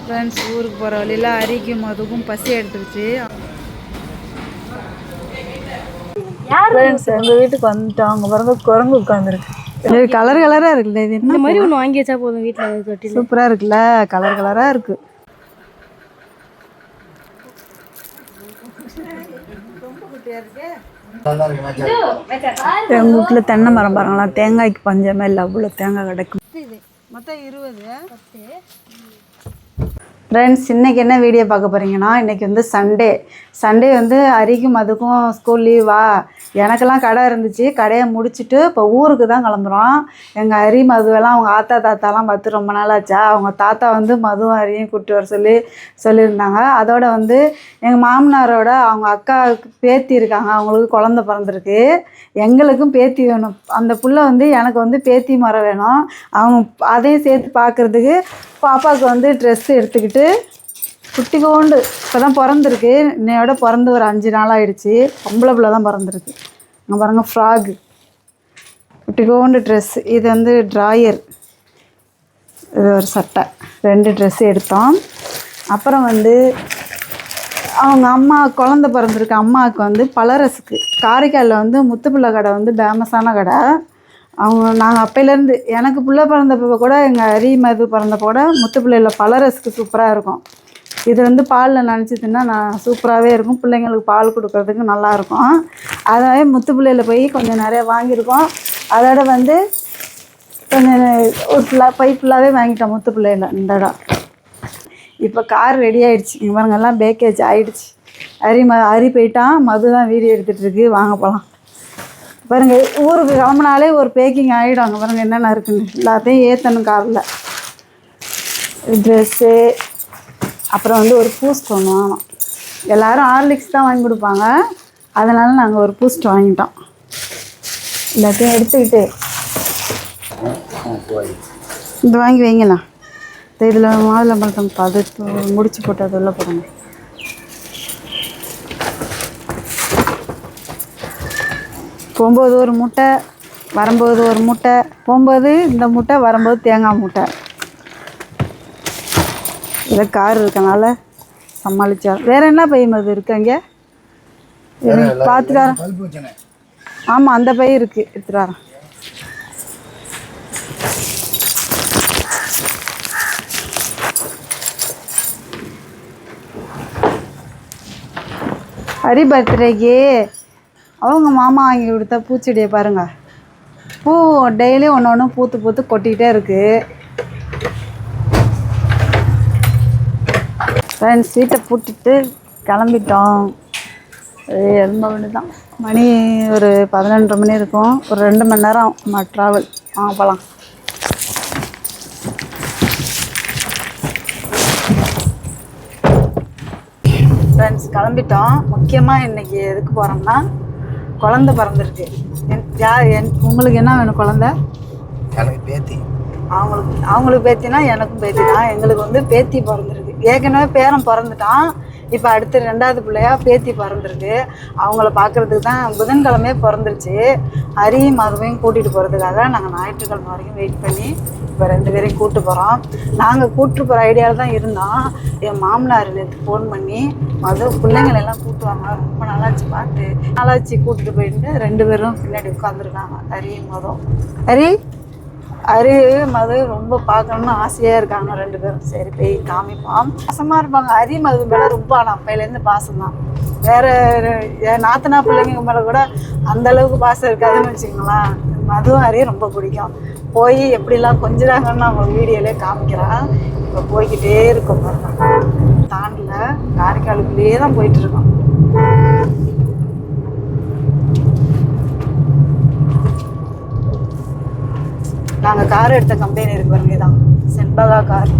Friends ஊருக்கு போகிற வழியில் அரிக்கும் அதுக்கும் பசி எடுத்துருச்சு. ஃப்ரெண்ட்ஸ் எங்கள் வீட்டுக்கு வந்துட்டோம். அங்கே பிறகு குரங்கு உட்காந்துருக்கு. இது கலர் கலராக இருக்குல்ல. இது என்ன மாதிரி ஒன்று வாங்கி வச்சா போதும் வீட்டில் தொட்டி. சூப்பராக இருக்குல்ல, கலர் கலராக இருக்குது. எங்கள் வீட்டில் தென்னை மரம் பாருங்களா, தேங்காய்க்கு பஞ்சமே இல்லை, அவ்வளோ தேங்காய் கிடைக்கும். மொத்தம் 20. ஃப்ரெண்ட்ஸ் இன்றைக்கி என்ன வீடியோ பார்க்க போகிறீங்கன்னா, இன்றைக்கி வந்து சண்டே வந்து அரிக்கும் அதுக்கும் ஸ்கூல் லீவா. எனக்கெல்லாம் கடை இருந்துச்சு, கடையை முடிச்சுட்டு இப்போ ஊருக்கு தான் கிளம்புறோம். எங்கள் அரி மதுவெல்லாம் அவங்க தாத்தாலாம் பார்த்து ரொம்ப நாள் ஆச்சா. அவங்க தாத்தா வந்து மதுவும் அரியும் கூப்பிட்டு வர சொல்லியிருந்தாங்க. அதோட வந்து எங்கள் மாமனாரோட அவங்க அக்காவுக்கு பேத்தி இருக்காங்க, அவங்களுக்கு குழந்த பிறந்திருக்கு. எங்களுக்கும் பேத்தி வேணும். அந்த புள்ள வந்து எனக்கு வந்து பேத்தி மரம் வேணும். அவங்க அதையும் சேர்த்து பார்க்குறதுக்கு பாப்பாவுக்கு வந்து ட்ரெஸ்ஸு எடுத்துக்கிட்டு குட்டிக்கோண்டு இப்போ தான் பிறந்திருக்கு. இன்னையோட பிறந்து ஒரு 5 நாள் ஆகிடுச்சி. பொம்பளை பிள்ளை தான் பிறந்திருக்கு. அங்கே பாருங்கள், ஃப்ராகு குட்டிக்கோண்டு ட்ரெஸ்ஸு. இது வந்து ட்ராயர், இது ஒரு சட்டை. 2 ட்ரெஸ்ஸு எடுத்தோம். அப்புறம் வந்து அவங்க அம்மா குழந்த பிறந்திருக்கு. அம்மாவுக்கு வந்து பலரசுக்கு காரைக்காலில் வந்து முத்துப்பிள்ளை கடை வந்து ஃபேமஸான கடை. நாங்கள் அப்போலேருந்து எனக்கு பிள்ளை பிறந்தப்போ கூட, எங்கள் அரி மது பிறந்தப்போ கூட முத்துப்பிள்ளையில் பலரசுக்கு சூப்பராக இருக்கும். இது வந்து பாலில் நினச்சி தின்னா சூப்பராகவே இருக்கும். பிள்ளைங்களுக்கு பால் கொடுக்கறதுக்கு நல்லாயிருக்கும். அதாவது முத்துப்பிள்ளையில் போய் கொஞ்சம் நிறையா வாங்கியிருக்கோம். அதோட வந்து கொஞ்சம் ஒரு பை ஃபுல்லாகவே வாங்கிட்டோம் முத்துப்பிள்ளையில் இந்த இடம். இப்போ கார் ரெடி ஆகிடுச்சு. இங்கே பாருங்க, எல்லாம் பேக்கேஜ் ஆகிடுச்சு. அரி போயிட்டான், மது தான் வீடியோ எடுத்துகிட்ருக்கு. வாங்க போகலாம். பாருங்கள், ஊருக்கு கிளம்புனாலே ஒரு பேக்கிங் ஆகிடும். அங்கே பாருங்கள் என்னென்ன இருக்குன்னு எல்லாத்தையும் ஏற்றணும் காரில். ட்ரெஸ்ஸு, அப்புறம் வந்து ஒரு பூஸ்ட் ஒன்று வாங்கினோம். எல்லோரும் ஹார்லிக்ஸ் தான் வாங்கி கொடுப்பாங்க, அதனால் நாங்கள் ஒரு பூஸ்ட் வாங்கிட்டோம். எல்லாத்தையும் எடுத்துக்கிட்டு இது வாங்கி வைங்கண்ணா. இதில் மாதுளம்பழம் அது முடிச்சு போட்டு அது உள்ள போடுங்க. போகும்போது ஒரு மூட்டை, வரும்போது ஒரு மூட்டை. போகும்போது இந்த மூட்டை, வரும்போது தேங்காய் மூட்டை. இதில் கார் இருக்கனால சமாளிச்சா. வேறு என்ன பை மது இருக்கு அங்கே பார்த்துட்டு வரேன். ஆமாம், அந்த பை இருக்குது, எடுத்துகிட்டு வரேன். ஹரி பர்த்டேக்கு அவங்க மாமா வாங்கி கொடுத்த பூச்செடியை பாருங்கள். பூ டெய்லியும் ஒன்று பூத்து கொட்டிக்கிட்டே இருக்குது. ஃப்ரெண்ட்ஸ் வீட்டை பூட்டிட்டு கிளம்பிட்டோம். எலும்ப வேண்டியதான். மணி ஒரு 11:30 மணி இருக்கும். ஒரு 2 மணி நேரம் ட்ராவல். போகலாம். ஃப்ரெண்ட்ஸ் கிளம்பிட்டோம். முக்கியமாக இன்றைக்கி எதுக்கு போகிறோம்னா, குழந்த பிறந்திருக்கு. உங்களுக்கு என்ன வேணும்? குழந்த எனக்கு பேத்தி. அவங்களுக்கு பேத்தினா எனக்கும் பேத்தி தான். எங்களுக்கு வந்து பேத்தி பிறந்திருக்கு. ஏற்கனவே பேரன் பிறந்துட்டான். இப்போ அடுத்து 2வது பிள்ளையாக பேத்தி பிறந்திருக்கு. அவங்கள பார்க்குறதுக்கு தான் புதன்கிழமையே பிறந்துருச்சு. அரியும் மதுவையும் கூட்டிகிட்டு போகிறதுக்காக நாங்கள் ஞாயிற்றுக்கிழமை வரைக்கும் வெயிட் பண்ணி இப்போ 2 பேரையும் கூப்பிட்டு போகிறோம். நாங்கள் கூப்பிட்டு போகிற ஐடியாவில் தான் இருந்தோம். என் மாமனார் நேற்று ஃபோன் பண்ணி மது பிள்ளைங்களெல்லாம் கூப்பிட்டு வாங்க, ரொம்ப நாளாச்சு பார்த்து, நாளாச்சு கூப்பிட்டு போயிட்டு 2 பேரும் பின்னாடி உட்காந்துருக்காங்க. அரியும் மதும். அரி மது ரொம்ப பார்க்கணுன்னு ஆசையாக இருக்காங்க 2 பேரும். சரி போய் காமிப்போம். பாசமாக இருப்பாங்க. அரி மது மேலே ரொம்ப, ஆனால் அப்பையிலேருந்து பாசம் தான். வேறு நாத்தனா பிள்ளைங்க மேலே கூட அந்தளவுக்கு பாசம் இருக்காதுன்னு வச்சுக்கோங்களேன். மதுவும் அரியும் ரொம்ப பிடிக்கும். போய் எப்படிலாம் கொஞ்சிறாங்கன்னு அவங்க வீடியோலே காமிக்கிறான். இப்போ போய்கிட்டே இருக்கோம் பாருங்க. தாண்டில் காரைக்காலுக்குள்ளேயே தான் போயிட்டுருக்கோம். நாங்கள் கார் எடுத்த கம்பெனி இருக்கு பாருங்க, தான் செண்பகா கார்,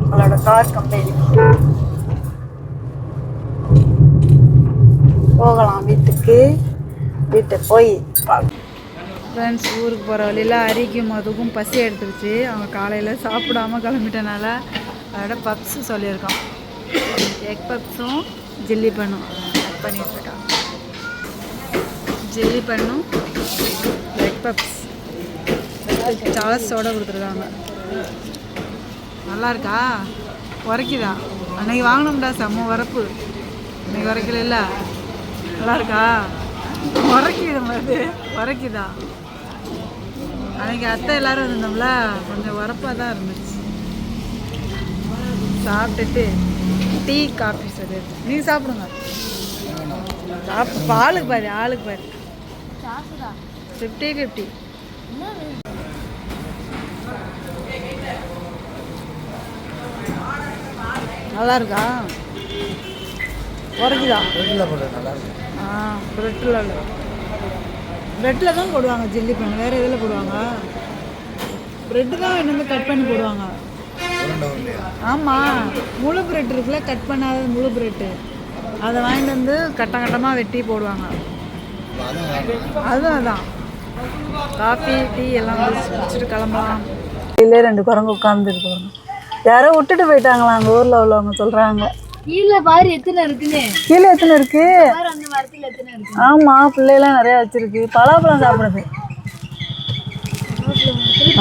உங்களோட கார் கம்பெனி. போகலாம் வீட்டுக்கு. வீட்டை போய் ஃப்ரெண்ட்ஸ் ஊருக்கு போகிற வழியில் அரிக்கும் அதுக்கும் பசி எடுத்துருச்சு. அவங்க காலையில் சாப்பிடாம கிளம்பிட்டனால அதோட பப்ஸு சொல்லியிருக்கோம். எக் பப்ஸும் ஜில்லி பண்ணும் பண்ணிட்டுருக்காங்க. ஜில்லி பண்ணும் எக் பப்ஸ் சாஸோடு கொடுத்துருக்காங்க. நல்லா இருக்கா? உரைக்குதா? அன்னைக்கு வாங்கினோம்டா செம்ம உரப்பு. இன்னைக்கு உரைக்கல. நல்லா இருக்கா? உரைக்குது மாதிரி உரைக்குதா? அன்னைக்கு அத்தை எல்லோரும் இருந்தோம்ல, கொஞ்சம் உரப்பாக தான் இருந்துச்சு. சாப்பிட்டுட்டு டீ காஃபி சொல்லி நீங்கள் சாப்பிடுங்க. ஆளுக்கு பாரு, ஆளுக்கு பாரு. 50-50. நல்லா இருக்கா? உரைக்குதா? ப்ரெட்டில் தான் போடுவாங்க ஜில்லி பண்ணி. வேறு எதில் போடுவாங்க? ப்ரெட்டு தான் என்னமே கட் பண்ணி போடுவாங்க. ஆமாம், முழு ப்ரெட் இருக்குல்ல, கட் பண்ணாத முழு ப்ரெட்டு, அதை வாங்கிட்டு வந்து கட்டமாக வெட்டி போடுவாங்க. அதுதான் காஃபி டீ எல்லாம் குடிச்சிட்டு கிளம்பலாம். இல்லே 2 குரங்கு உட்காந்துருக்குறாங்க. யாரோ விட்டுட்டு போயிட்டாங்களா அங்கே ஊரில் உள்ளவங்க சொல்கிறாங்க. கீழே பாரு எத்தனை இருக்குன்னு. கீழே எத்தனை இருக்கு? அந்த மரத்தில் எத்தனை இருக்கு? ஆமாம், பிள்ளைலாம் நிறையா வச்சிருக்கு. பலாப்பழம் சாப்பிடுது.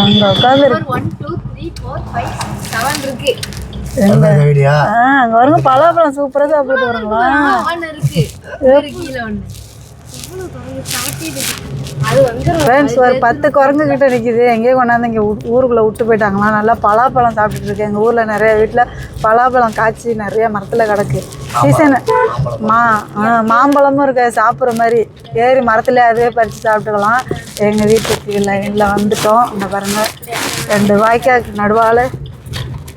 அங்கே உட்காந்து 1 2 3 4 5 6 7 இருக்கு. அங்கே வருங்க, பலாப்பழம் சூப்பராக சாப்பிட்டு வருங்களா? கீழே ஒன்று ஃப்ரெண்ட்ஸ், ஒரு 10 குரங்கு கிட்ட நிற்கிது. எங்கேயோ கொண்டாந்து இங்கே ஊருக்குள்ளே விட்டு போயிட்டாங்களாம். நல்லா பலாப்பழம் சாப்பிட்டுட்டு இருக்கு. எங்கள் ஊரில் நிறைய வீட்டில் பலாப்பழம் காய்ச்சி நிறைய மரத்தில் கிடக்கு. சீசனு மாம்பழமும் இருக்க சாப்பிட்ற மாதிரி ஏறி மரத்தில் அதுவே பறித்து சாப்பிட்டுக்கலாம். எங்கள் வீட்டுக்கு லைனில் வந்துட்டோம். இந்த பாருங்கள், 2 வாய்க்காவுக்கு நடுவால்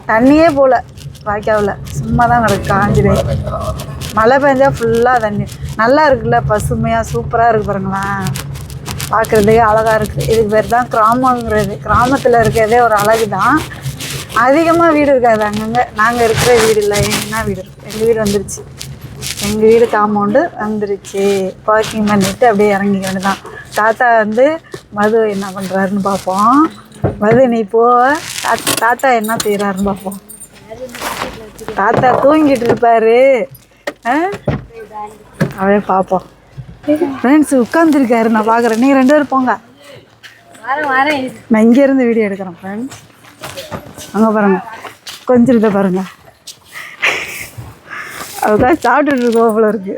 தண்ணியே போகல. வாய்க்காவில் சும்மா தான் கிடக்கு காஞ்சிடு. மழை பெஞ்சா ஃபுல்லாக தண்ணி. நல்லா இருக்குல்ல, பசுமையாக சூப்பராக இருக்குது பாருங்களேன். பார்க்குறதுக்கே அழகாக இருக்குது. இதுக்கு பேர் தான் கிராமங்கிறது. கிராமத்தில் இருக்கிறதே ஒரு அழகு தான். அதிகமாக வீடு இருக்காது அங்கங்கே. நாங்கள் இருக்கிற வீடு இல்லை, என்ன வீடு இருக்குது. எங்கள் வீடு வந்துருச்சு. எங்கள் வீடு காம்பவுண்டு வந்துருச்சு. பார்க்கிங் பண்ணிவிட்டு அப்படியே இறங்கிக்க வேண்டியதான். தாத்தா வந்து மது என்ன பண்ணுறாருன்னு பார்ப்போம். மது நீ போவ, தாத்தா என்ன செய்கிறாருன்னு பார்ப்போம். தாத்தா தூங்கிட்டு இருப்பாரு. அப்படியே பார்ப்போம். ஃப்ரெண்ட்ஸ் உட்காந்துருக்காரு, நான் பார்க்குறேன். நீங்கள் 2 பேரும் போங்க, நான் இங்கேருந்து வீடியோ எடுக்கிறேன். ஃப்ரெண்ட்ஸ் அங்கே பாருங்க, கொஞ்சம் இதை பாருங்க, அதுக்காக சாப்பிட்டுட்டு இருக்கோம் போல இருக்கு.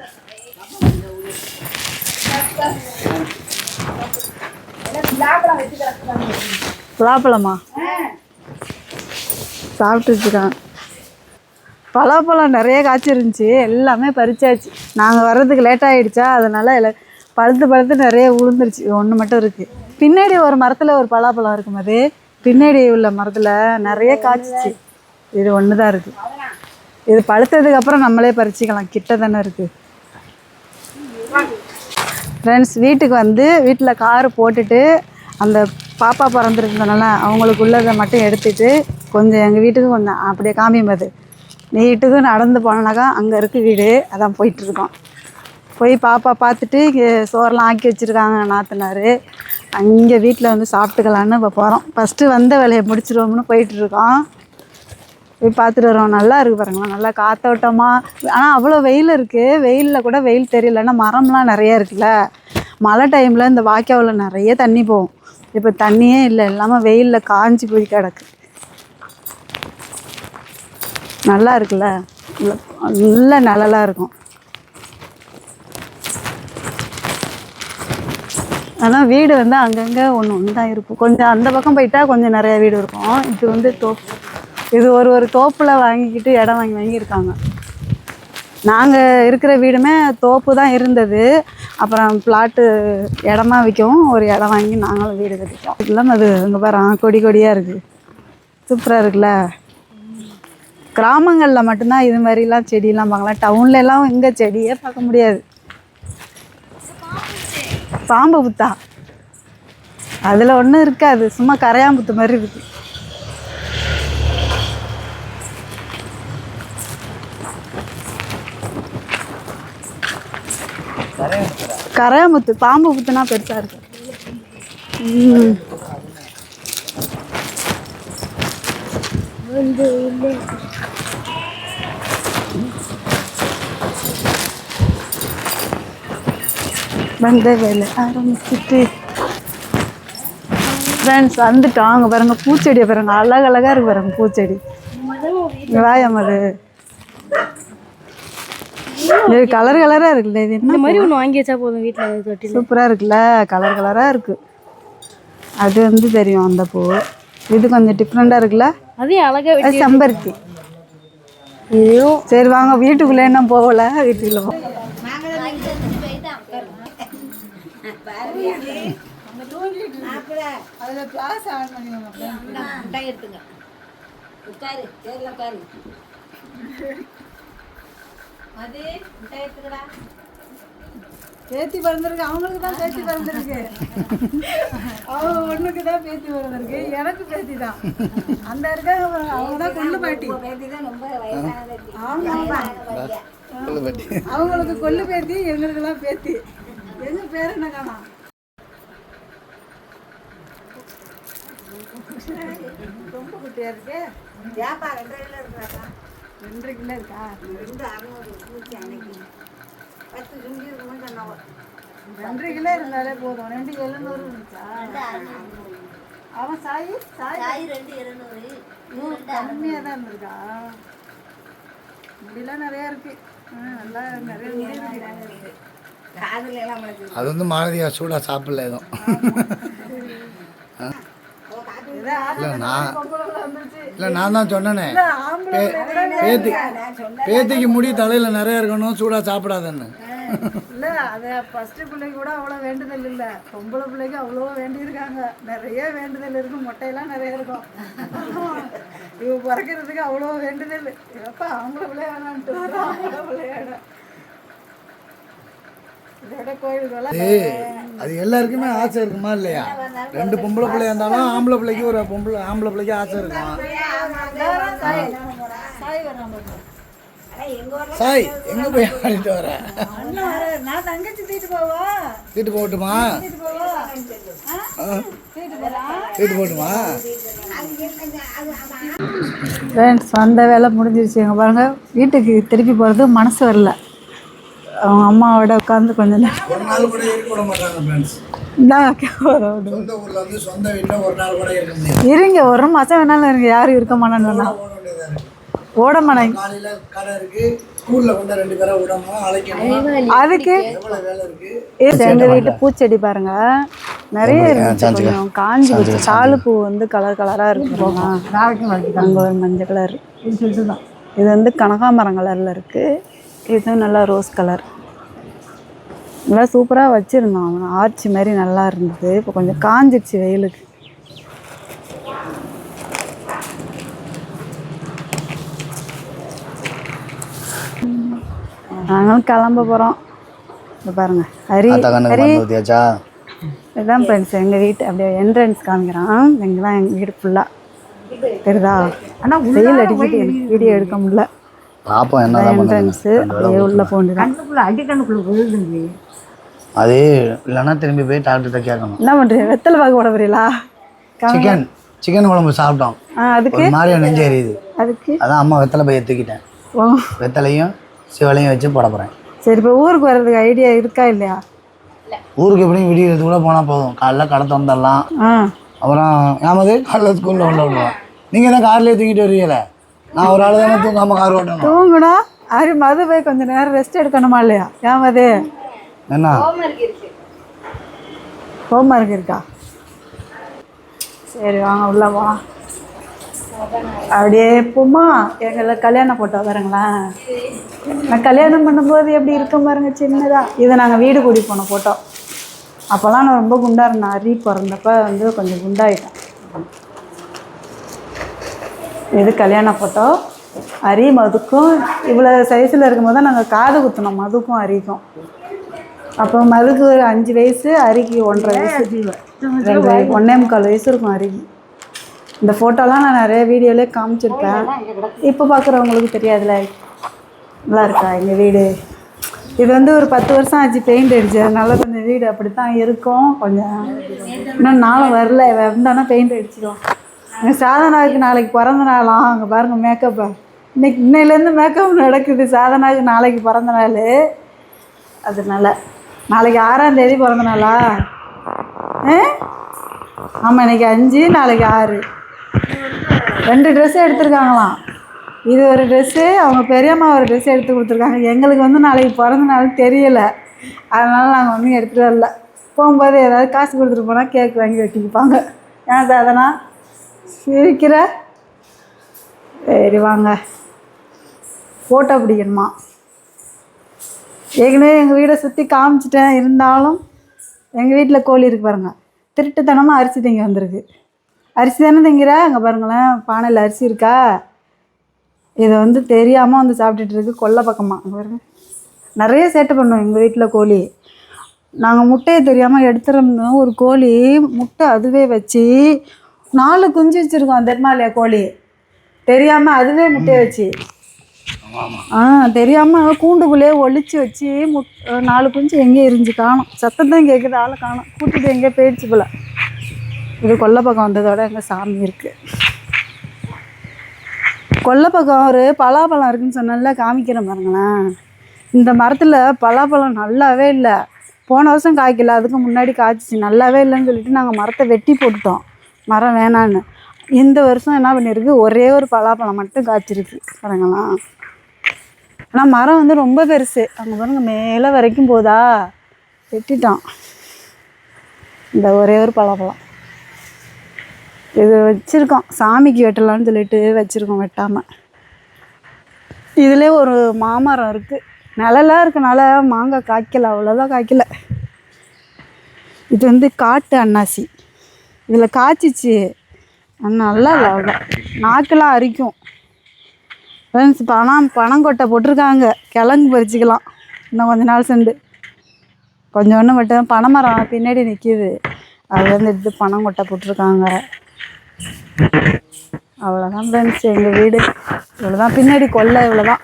பலாப்பழமா சாப்பிட்டுருக்கான். பலாப்பழம் நிறைய காய்ச்சி இருந்துச்சு, எல்லாமே பறிச்சாச்சு. நாங்கள் வர்றதுக்கு லேட்டாகிடுச்சா, அதனால் பழுத்து நிறைய உளுந்துருச்சு. ஒன்று மட்டும் இருக்குது. பின்னாடி ஒரு மரத்தில் ஒரு பலாப்பழம் இருக்கும். அது பின்னாடி உள்ள மரத்தில் நிறைய காய்ச்சிச்சு. இது ஒன்று தான் இருக்குது. இது பழுத்ததுக்கப்புறம் நம்மளே பறிச்சிக்கலாம், கிட்ட தானே இருக்குது. ஃப்ரெண்ட்ஸ், வீட்டுக்கு வந்து வீட்டில் கார் போட்டுட்டு அந்த பாப்பா பிறந்திருந்தனால அவங்களுக்கு உள்ளதை மட்டும் எடுத்துகிட்டு கொஞ்சம் எங்கள் வீட்டுக்கு கொஞ்சம் அப்படியே காமிப்பது வீட்டுக்கு நடந்து போனோன்னாக்கா அங்கே இருக்குது வீடு. அதான் போயிட்டுருக்கோம். போய் பாப்பா பார்த்துட்டு இங்கே சோறெலாம் ஆக்கி வச்சுருக்காங்க நாத்தனார். அங்கே வீட்டில் வந்து சாப்பிட்டுக்கலான்னு இப்போ போகிறோம். ஃபஸ்ட்டு வந்த வேலையை முடிச்சிடுவோம்னு போயிட்டுருக்கோம். போய் பார்த்துட்டு வரோம். நல்லா இருக்குது பாருங்களேன், நல்லா காற்றோட்டமாக. ஆனால் அவ்வளோ வெயில் இருக்குது. வெயிலில் கூட வெயில் தெரியலன்னா மரம்லாம் நிறையா இருக்குல்ல. மழை டைமில் இந்த வாய்க்காவில் நிறைய தண்ணி போகும். இப்போ தண்ணியே இல்லை, இல்லாமல் வெயிலில் காஞ்சி போய் கிடக்கு. நல்லா இருக்குல்ல, நல்ல நிழலாக இருக்கும். ஆனால் வீடு வந்து அங்கங்கே ஒன்று தான் இருக்கும். கொஞ்சம் அந்த பக்கம் போயிட்டா கொஞ்சம் நிறையா வீடு இருக்கும். இது வந்து தோப்பு. இது ஒரு தோப்பில் வாங்கிக்கிட்டு இடம் வாங்கியிருக்காங்க. நாங்கள் இருக்கிற வீடுமே தோப்பு தான் இருந்தது. அப்புறம் பிளாட்டு இடமா விற்கவும் ஒரு இடம் வாங்கி நாங்களும் வீடு கட்டிட்டோம். இதெல்லாம் அது இங்கே பாரு, கொடி கொடியாக இருக்குது. சூப்பராக இருக்குல்ல. கிராமங்களில் மட்டும்தான் இது மாதிரிலாம் செடியெலாம் பார்க்கலாம். டவுன்லலாம் இங்கே செடியே பார்க்க முடியாது. பாம்பு புத்தா அதில் ஒன்றும் இருக்காது, சும்மா கரையாம்புத்து மாதிரி இருக்குது. கரையாம்புத்து, பாம்பு புத்துனா பெருசாக இருக்கு. வந்த வேலை ஆரம்பிச்சுட்டு ஃப்ரெண்ட்ஸ் வந்துட்டோம். அங்கே பாருங்கள் பூச்செடியை பாருங்கள், அழகழகாக இருக்குது பாருங்கள் பூச்செடி. இங்க வாயம் அது இது கலர் கலராக இருக்குல்ல, இது இந்த என்ன மாதிரி ஒன்று வாங்கி வச்சா போதும் வீட்டில் தொட்டி. சூப்பராக இருக்குல்ல, கலர் கலராக இருக்குது. அது வந்து தெரியும் அந்த பூ. இது கொஞ்சம் டிஃப்ரெண்ட்டாக இருக்குல்ல, அதே அழகா அது செம்பருத்தி. இதுவும் சரி வாங்க, வீட்டுக்குள்ளே என்ன போகல, வீட்டுக்குள்ள போ. பேத்தி பிறந்திருக்கு, அவங்களுக்கு தான் பேத்தி பிறந்திருக்கு. அவங்க ஒண்ணுக்கு தான் பேத்தி பிறந்திருக்கு, எனக்கு பேத்தி தான். அந்த இருக்காங்க பாருங்க, அவங்க தான் கொள்ளு பாட்டி. அவங்களுக்கு கொள்ளு பேத்தி, எங்களுக்கெல்லாம் பேத்தி. எங்க பேர் என்ன காணோம்? ரொம்ப குட்டியா இருக்கு. 2 கிலோ இருக்கா? 2 கிலோ இருந்தாலே போதும். 2,700 இருந்துச்சா? அவன் சாய் கம்மியாக தான் இருந்திருக்கா. முடியெல்லாம் நிறையா இருக்கு. நல்லா நிறைய முடி இருக்கு. அது வந்து மாலதியா சூடாக சாப்பிடல எதுவும். இல்லை நான் தான் சொன்னேனே, பேத்திக்கு முடி தலையில் நிறைய இருக்கணும், சூடாக சாப்பிடாதன்னு. இல்லை, அது ஃபஸ்ட்டு பிள்ளைக்கு கூட அவ்வளோ வேண்டுதல் இல்லை, பொம்பளை பிள்ளைக்கு அவ்வளோ வேண்டியிருக்காங்க. நிறைய வேண்டுதல் இருக்கும், மொட்டையெல்லாம் நிறைய இருக்கும். இவ பிறக்கிறதுக்கு அவ்வளோ வேண்டுதல். எப்போ ஆம்பளை பிள்ளைய வேணான்ட்டு வரோம், ஆம்பளை பிள்ளையோட இதோட கோயிலுக்கெல்லாம். அது எல்லாருக்குமே ஆசை இருக்குமா இல்லையா? 2 பொம்பளை பிள்ளையா இருந்தாலும் ஆம்பளை பிள்ளைக்கு ஒரு ஆம்பளை பிள்ளைக்கு ஆசை இருக்கும். சாய் எங்க போய் ஆடிட்டு வர? நான் தங்கச்சி தீட்டு போவா. தீட்டு போகட்டுமா? தீட்டு போகட்டுமா? ஃப்ரெண்ட்ஸ், வந்த வேலை முடிஞ்சிருச்சு. எங்க பாருங்க, வீட்டுக்கு திருப்பி போகிறது மனசு வரல. அவங்க அம்மாவோட உட்காந்து கொஞ்சம் நேரம் ஒரு நாள் கூட இருக்க விட மாட்டாங்க ஃப்ரெண்ட்ஸ். சொந்த ஊர்ல வந்து சொந்த வீட்டில் ஒரு நாள் கூட இருக்க முடியாது. இருங்க, 1 மாதம் வேணாலும் இருங்க, யாரும் இருக்க மாட்டான்னு ஓட மாட்டாங்க. காலையில கடை இருக்கு, ஸ்கூல்ல கொண்டு 2 பேரை விடணும், அழைக்கணும். அதுக்கு எவ்வளவு வேலை இருக்கு. எங்க வீட்டு பூச்செடி பாருங்க, நிறைய இருந்துச்சு. கொஞ்சம் காஞ்சி போச்சு. சாலு பூ வந்து கலர் கலரா இருக்கு. அங்க ஒரு மஞ்சள் கலர். இது வந்து கனகாமரம் கலர்ல இருக்கு. இது நல்லா ரோஸ் கலர். நல்லா சூப்பராக வச்சுருந்தான் அவன், ஆர்ச்சி மாதிரி நல்லா இருந்தது. இப்போ கொஞ்சம் காஞ்சிடுச்சு வெயிலுக்கு. நாங்களும் கிளம்ப போகிறோம். இப்போ பாருங்க, ஹரி இதுதான் ஃப்ரெண்ட்ஸ் எங்கள் வீட்டு அப்படியே என்ட்ரன்ஸ் காமிக்கிறான். இங்கே தான் எங்கள் வீடு ஃபுல்லாக தெரியுதா? ஆனால் வெயில் அடிக்கிட்டு எனக்கு வீடியோ எடுக்க முடியல. பாப்போம் என்ன என்ட்ரன்ஸு அப்படியே உள்ளே போண்டுதான். அது இல்லைன்னா திரும்பி போய் டாக்டர்கிட்ட கேட்கணும். என்ன பண்ணுறீங்க? வெத்தலை பாக்கு போட போறீங்களா? சிக்கன் குழம்பு சாப்பிட்டோம். அதுக்கு ஒரு மாதிரியா நெஞ்சு எரியுது. அதுக்கு அதான் அம்மா வெத்தலை பைய தூக்கிட்டேன். வெத்தலையும் சிவலையும் வச்சு போட போகிறேன். சரி, இப்போ ஊருக்கு வர்றதுக்கு ஐடியா இருக்கா இல்லையா? ஊருக்கு எப்படியும் விடியறது கூட போனால் போதும். காலைல கடை திறந்துடலாம். அப்புறம் ஏமாது காலைல ஸ்கூலில் உள்ள விடுவோம். நீங்கள் என்ன கார்லேயே தூங்கிட்டு வருவீங்களே, நான் ஒரு ஆள் தானே தூங்காமல் கார் ஓட்டணும். தூங்கணும். அது மது போய் கொஞ்சம் நேரம் ரெஸ்ட் எடுக்கணுமா இல்லையா? ஏமாது என்ன ஹோம்ஒர்க் இருக்கா? சரி வாங்க உள்ள வா. அப்படியே போமா. எங்களை கல்யாண ஃபோட்டோ பாருங்களேன். நான் கல்யாணம் பண்ணும்போது எப்படி இருக்க பாருங்க, சின்னதாக. இதை நாங்கள் வீடு கூடி போன ஃபோட்டோ. அப்போல்லாம் நான் ரொம்ப குண்டாக இருந்தேன். அரி பிறந்தப்ப வந்து கொஞ்சம் குண்டாயிட்டேன். இது கல்யாண ஃபோட்டோ. அரி மதுக்கும் இவ்வளோ சைஸில் இருக்கும்போது தான் நாங்கள் காது குத்தினோம், மதுக்கும் அரிக்கும். அப்போ மதுக்கு ஒரு 5 வயசு, அரிக்கு 1.5 வயசு, 1.25 வயசு இருக்கும் அரிக்கு. இந்த ஃபோட்டோலாம் நான் நிறைய வீடியோவிலே காமிச்சிருக்கேன். இப்போ பார்க்குறவங்களுக்கு தெரியாதுல்ல. நல்லா இருக்கா எங்கள் வீடு? இது வந்து ஒரு 10 வருஷம் ஆச்சு பெயிண்ட் அடிச்சு. அதனால கொஞ்சம் வீடு அப்படி தான் இருக்கும். கொஞ்சம் இன்னும் நாளும் வரல, வந்தோன்னா பெயிண்ட் அடிச்சிடும். எங்கள் சாதனாவுக்கு நாளைக்கு பிறந்த நாளாம். அங்கே பாருங்கள் மேக்கப்பை. இன்னையிலேருந்து மேக்கப் நடக்குது. சாதனாவுக்கு நாளைக்கு பிறந்த நாள். அதனால நாளைக்கு 6ஆம் தேதி பிறந்த நாளா? ஆமாம், இன்னைக்கு 5, நாளைக்கு 6. 2 ட்ரெஸ்ஸும் எடுத்துருக்காங்களாம். இது ஒரு ட்ரெஸ்ஸு, அவங்க பெரியம்மா ஒரு ட்ரெஸ் எடுத்து கொடுத்துருக்காங்க. எங்களுக்கு வந்து நாளைக்கு பிறந்த நாள் தெரியலை, அதனால் நாங்கள் வந்து எடுத்துகிட்டு வரல. போகும்போது ஏதாவது காசு கொடுத்துட்டு போனால் கேக் வாங்கி வெட்டிக்குப்பாங்க. ஏன் சாதனா சிரிக்கிற? சரி வாங்க, ஃபோட்டோ பிடிக்கணுமா? ஏற்கனவே எங்கள் வீடை சுற்றி காமிச்சிட்டேன், இருந்தாலும் எங்கள் வீட்டில் கோழி இருக்கு பாருங்கள். திருட்டுத்தனமாக அரிசி திங்க வந்திருக்கு. அரிசி தானே திங்கிற? அங்கே பாருங்களேன், பானையில் அரிசி இருக்கா? இதை வந்து தெரியாமல் வந்து சாப்பிட்டுட்டு இருக்கு. கொல்லை பக்கமாக அங்கே பாருங்க, நிறைய சேட்டை பண்ணுவோம் எங்கள் வீட்டில் கோழி. நாங்கள் முட்டையை தெரியாமல் எடுத்துருந்தோம். ஒரு கோழி முட்டை அதுவே வச்சு 4 குஞ்சு வச்சுருக்கோம். தெரியுமா இல்லையா? கோழி தெரியாமல் அதுவே முட்டையை வச்சு தெரியாமல் கூண்டுக்குள்ளேயே ஒழிச்சு வச்சு 4 குஞ்சு எங்கேயே இருந்துச்சு, காணும். சத்தம் தான் கேட்குது, ஆளை காணும். கூட்டிகிட்டு எங்கேயோ போயிடுச்சு போல. இது கொல்லை பக்கம் வந்ததோட எங்கள் சாமி இருக்குது. கொல்லை பக்கம் ஒரு பலாப்பழம் இருக்குதுன்னு சொன்னால காமிக்கிறேன் பாருங்களேன். இந்த மரத்தில் பலாப்பழம் நல்லாவே இல்லை. போன வருஷம் காய்க்கல, அதுக்கு முன்னாடி காய்ச்சிச்சு. நல்லாவே இல்லைன்னு சொல்லிட்டு நாங்கள் மரத்தை வெட்டி போட்டுட்டோம், மரம் வேணான்னு. இந்த வருஷம் என்ன பண்ணியிருக்கு, ஒரே ஒரு பலாப்பழம் மட்டும் காய்ச்சிருக்கு பாருங்களா. ஆனால் மரம் வந்து ரொம்ப பெருசு. அங்கே பாருங்க, மேலே வரைக்கும் போதா, வெட்டிட்டான். இந்த ஒரே ஒரு பலாப்பழம் இது வச்சுருக்கோம், சாமிக்கு வெட்டலான்னு சொல்லிட்டு வச்சுருக்கோம், வெட்டாமல். இதிலே ஒரு மாமரம் இருக்குது, நிழலாக இருக்கனால மாங்காய் காய்க்கலை, அவ்வளோதான் காய்க்கலை. இது வந்து காட்டு அன்னாசி, இதில் காய்ச்சிச்சு, நல்லா இல்லை, அவ்வளோ நாக்கெல்லாம் அரிக்கும். ஃப்ரெண்ட்ஸ், பனங்கொட்டை போட்டிருக்காங்க, கிழங்கு பறிச்சிக்கலாம் இன்னும் கொஞ்ச நாள் சென்று. கொஞ்சோண்டு மட்டும் பனைமரம் பின்னாடி நிற்கிது, அது வந்து எடுத்து பனங்கொட்டை போட்டிருக்காங்க. அவ்வளோதான் ஃப்ரெண்ட்ஸ், எங்கள் வீடு இவ்வளோதான். பின்னாடி கொல்லை இவ்வளோதான்.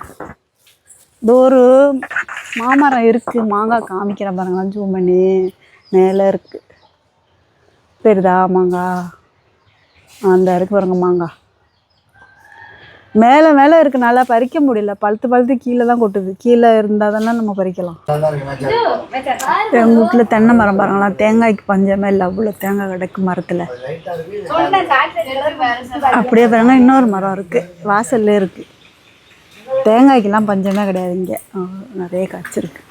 இது ஒரு மாமரம் இருக்குது, மாங்காய் காமிக்கிறேன் பாருங்களா, ஜூம் பண்ணி. மேலே இருக்குது, தெரியுதா மாங்காய்? அந்த இருக்குது பாருங்க மாங்காய். மேலே மேலே இருக்கனால பறிக்க முடியல, பழுத்து கீழே தான் கொட்டுது. கீழே இருந்தால் தானே நம்ம பறிக்கலாம். எங்கள் வீட்டில் தென்னை மரம் பாருங்களா, தேங்காய்க்கு பஞ்சமே இல்லை, அவ்வளோ தேங்காய் கிடைக்கு மரத்தில். அப்படியே பாருங்க, இன்னொரு மரம் இருக்குது, வாசல்லே இருக்குது. தேங்காய்க்கெல்லாம் பஞ்சமே கிடையாது இங்கே, நிறைய காய்ச்சிருக்கு.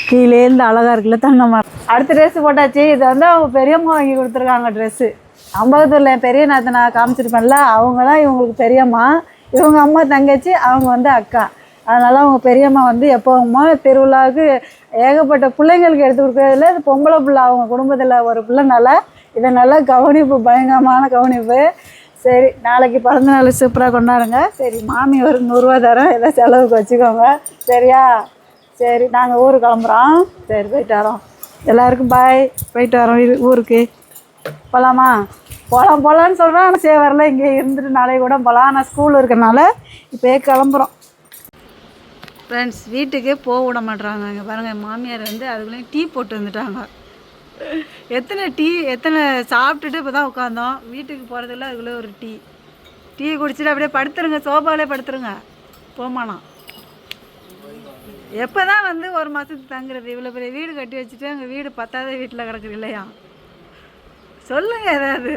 கீழேருந்து அழகாக இருக்குல்ல தென்னை மரம். அடுத்த ட்ரெஸ்ஸு போட்டாச்சு. இது வந்து அவங்க பெரியம்மா வாங்கி கொடுத்துருக்காங்க ட்ரெஸ்ஸு. அம்பகத்தூரில் என் பெரிய நாத்தை நான் காமிச்சிருப்பேன்ல, அவங்க தான் இவங்களுக்கு பெரியம்மா. இவங்க அம்மா தங்கச்சி, அவங்க வந்து அக்கா. அதனால் அவங்க பெரியம்மா வந்து எப்போவுமா திருவிழாவுக்கு ஏகப்பட்ட பிள்ளைங்களுக்கு எடுத்து கொடுக்குறதுல இது பொம்பளை பிள்ளை, அவங்க குடும்பத்தில் ஒரு பிள்ளைனால இதை நல்லா கவனிப்பு, பயங்கரமான கவனிப்பு. சரி, நாளைக்கு பிறந்த நாள் சூப்பராக கொண்டாடுங்க. சரி, மாமி ஒரு 100 ரூபா தரேன், ஏதோ செலவுக்கு வச்சுக்கோங்க, சரியா? சரி, நாங்கள் ஊருக்கு கிளம்புறோம். சரி, போயிட்டு வரோம். எல்லாருக்கும் பாய், போயிட்டு வரோம் ஊருக்கு. போகலாமா? போகலான்னு சொல்கிறோம், ஆனால் சரி வரல, இங்கே இருந்துட்டு நாளைக்கு கூட போகலாம். ஆனால் ஸ்கூல் இருக்கிறனால இப்போயே கிளம்புறோம். ஃப்ரெண்ட்ஸ், வீட்டுக்கு போக விட மாட்றாங்க. இங்கே பாருங்கள், மாமியார் வந்து அதுக்குள்ளேயும் டீ போட்டு வந்துட்டாங்க. எத்தனை சாப்பிட்டுட்டு இப்போ தான் உட்காந்தோம். வீட்டுக்கு போகிறதுக்குள்ள அதுக்குள்ளே ஒரு டீ குடிச்சிட்டு அப்படியே படுத்துருங்க, சோஃபாவிலே படுத்துருங்க, போமாண்ணா. எப்போ தான் வந்து ஒரு மாதத்துக்கு தங்குறது? இவ்வளோ பெரிய வீடு கட்டி வச்சுட்டு அங்கே வீடு பத்தாத வீட்டில் கிடக்குது இல்லையா? சொல்லுங்க ஏதாவது.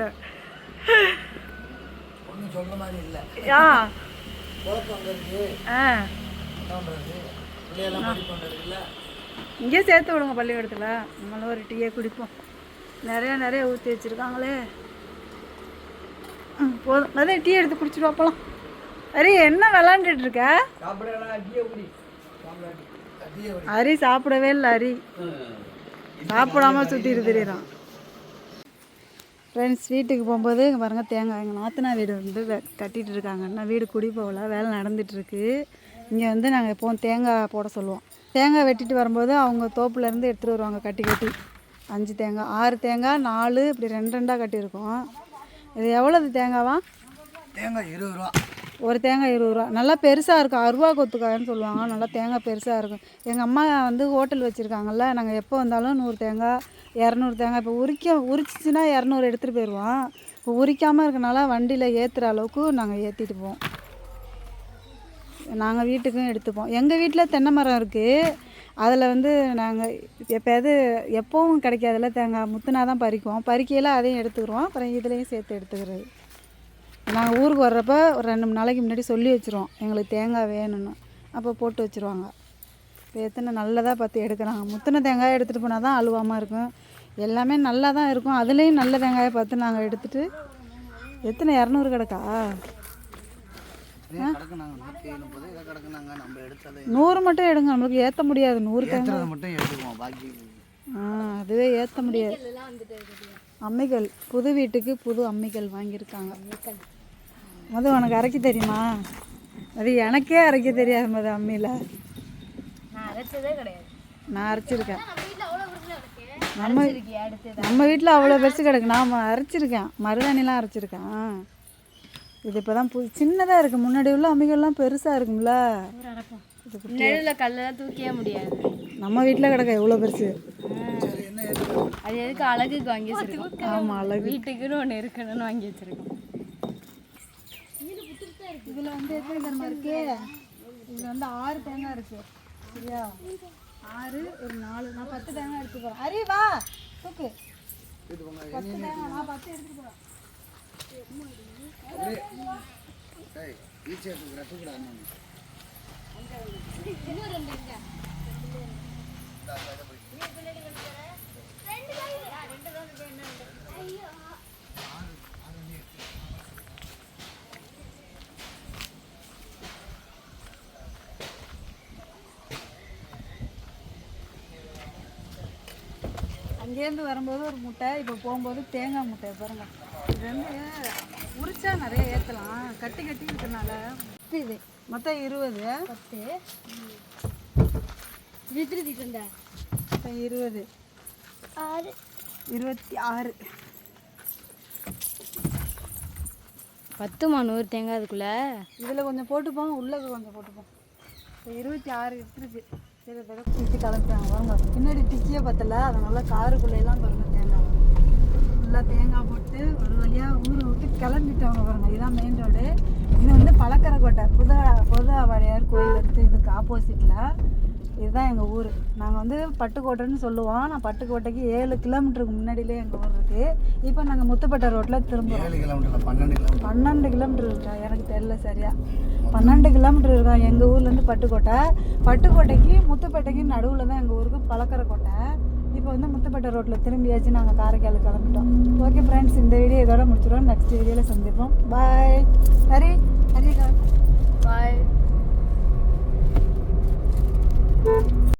இங்கே சேர்த்து விடுங்க பள்ளிக்கூடத்தில், நம்மளும் ஒரு டீயை குடிப்போம். நிறைய ஊற்றி வச்சுருக்காங்களே. போதும், அதான் டீ எடுத்து குடிச்சிட்டு அப்போலாம். அரி, என்ன விளாண்டுட்டு இருக்க? அரி சாப்பிடவே இல்லை, அரி சாப்பிடாம சுற்றிட்டு தெரியுறான். ஃப்ரெண்ட்ஸ், வீட்டுக்கு போகும்போது இங்கே பாருங்கள், தேங்காய் எங்கள் நாத்தனா வீடு வந்து கட்டிகிட்டு இருக்காங்க. இன்னும் வீடு குடி போகல, வேலை நடந்துகிட்ருக்கு. இங்கே வந்து நாங்கள் எப்போவும் தேங்காய் போட சொல்லுவோம். தேங்காய் வெட்டிட்டு வரும்போது அவங்க தோப்புலேருந்து எடுத்துகிட்டு வருவாங்க, கட்டி 5 தேங்காய், 6 தேங்காய், 4 இப்படி 2 கட்டியிருக்கோம். இது எவ்வளோது தேங்காவா? தேங்காய் 20 ரூபா. ஒரு தேங்காய் 20 ரூபா. நல்லா பெருசாக இருக்கும், அருவா கொத்துக்காயன்னு சொல்லுவாங்க. நல்லா தேங்காய் பெருசாக இருக்கும். எங்கள் அம்மா வந்து ஹோட்டல் வச்சுருக்காங்கல்ல, நாங்கள் எப்போ வந்தாலும் 100 தேங்காய் 200 தேங்காய். இப்போ உரிச்சிச்சின்னா 200 எடுத்துகிட்டு போயிடுவோம். இப்போ உரிக்காமல் இருக்கனால வண்டியில் ஏற்றுற அளவுக்கு நாங்கள் ஏற்றிட்டு போவோம். நாங்கள் வீட்டுக்கும் எடுத்துப்போம். எங்கள் வீட்டில் தென்னை மரம் இருக்குது, அதில் வந்து நாங்கள் எப்போவும் கிடைக்காதுல தேங்காய், முத்துனா தான் பறிக்குவோம். பறிக்கையில் அதையும் எடுத்துக்கிறோம், அப்புறம் இதுலேயும் சேர்த்து எடுத்துக்கிறது. நாங்கள் ஊருக்கு வர்றப்ப ஒரு 2-3 நாளைக்கு முன்னாடி சொல்லி வச்சுருவோம் எங்களுக்கு தேங்காய் வேணும்னு, அப்போ போட்டு வச்சுருவாங்க. இப்போ எத்தனை நல்லதாக பார்த்து எடுக்கிறாங்க. முத்தின தேங்காயை எடுத்துகிட்டு போனால் தான் அழுவாமல் இருக்கும். எல்லாமே நல்லா தான் இருக்கும். அதுலேயும் நல்ல தேங்காயை பார்த்து நாங்கள் எடுத்துகிட்டு எத்தனை 200 கிடக்கா? 100 மட்டும் எடுங்க, நம்மளுக்கு ஏற்ற முடியாது. 100 தேங்காய் மட்டும் எடுத்துக்குவோம், பாக்கி அதுவே ஏற்ற முடியாது. அம்மிகள் புது வீட்டுக்கு புது அம்மிகள் வாங்கியிருக்காங்க. மது உனக்கு அரைக்க தெரியுமா? அது எனக்கே அரைக்க தெரியாது மது அம்மியில். நான் அரைச்சதே கிடையாது. நான் அரைச்சிருக்கேன். நம்ம வீட்டில் அவ்வளோ பெருசு கிடக்கு. நான் அரைச்சிருக்கேன், மருதாணிலாம் அரைச்சிருக்கேன். இது இப்போ தான் சின்னதாக இருக்குது. முன்னாடி உள்ள அம்மிகள்லாம் பெருசாக இருக்கும்ல. நெடுவில் கல்லெல்லாம் தூக்கவே முடியாது. நம்ம வீட்டில் கிடக்க எவ்வளோ பெருசு. அது எதுக்கு அழகுக்கு வாங்கி வச்சிருக்கோம். ஆமாம், அழகு. வீட்டுக்குன்னு ஒன்று இருக்கணும்னு வாங்கி வச்சிருக்கோம். இதில் வந்து எத்தனை தேங்காய் இருக்கு? இதில் வந்து 6 தேங்காய் இருக்குது. சரியா? 6 ஒரு 4 நான் 10 தேங்காய் எடுத்து போகிறேன். அரி வா தூக்கு. 10 தேங்காய் நான் 10 எடுத்துட்டு போகிறேன். அங்கேருந்து வரும்போது ஒரு முட்டை, இப்போ போகும்போது தேங்காய் முட்டை பாருங்க. இது வந்து உரிச்சா நிறைய ஏற்றலாம், கட்டி கட்டி இருக்கிறனால. இது மொத்தம் 20. 10 வித்துருந்தா 20 6 26 10மா 100 தேங்காய் அதுக்குள்ள. இதில் கொஞ்சம் போட்டுப்போம், உள்ளே கொஞ்சம் போட்டுப்போம். இப்போ 26 எடுத்துருக்கு. சரி தடவை குளிச்சு கிளம்பிட்டாங்க பாருங்க. பின்னாடி டிக்கியே பத்தல, அதனால காருக்குள்ளேலாம் பாருங்க தேங்காய் ஃபுல்லாக தேங்காய் போட்டு ஒரு வழியாக ஊரை விட்டு கிளம்பிட்டவங்க பாருங்க. இதுதான் மெயின் ரோடு. இது வந்து பழக்கரைக்கோட்டை பொதுவாடியார் கோயில் இருக்குது. இதுக்கு ஆப்போசிட்டில் இதுதான் எங்கள் ஊர். நாங்கள் வந்து பட்டுக்கோட்டைன்னு சொல்லுவோம். நான் பட்டுக்கோட்டைக்கு 7 கிலோமீட்டருக்கு முன்னாடியிலே எங்கள் ஊர் இருக்குது. இப்போ நாங்கள் முத்துப்பேட்டை ரோட்டில் திரும்ப 7 கிலோமீட்டர் 12 கிலோமீட்டர் இருக்கா எனக்கு தெரியல சரியா. 12 கிலோமீட்டர் இருக்கா எங்கள் ஊர்லேருந்து பட்டுக்கோட்டை. பட்டுக்கோட்டைக்கு முத்துப்பேட்டைக்கு நடுவில் தான் எங்கள் ஊருக்கு பழக்கரைக்கோட்டை. இப்போ வந்து முத்துப்பேட்டை ரோட்டில் திரும்பியாச்சு நாங்கள் காரைக்கால் கிளம்பிட்டோம். ஓகே ஃப்ரெண்ட்ஸ், இந்த வீடியோ இதோட முடிச்சிடுவோம். நெக்ஸ்ட் வீடியோவில் சந்திப்போம். பாய். ஹரி ஹரி பாய்.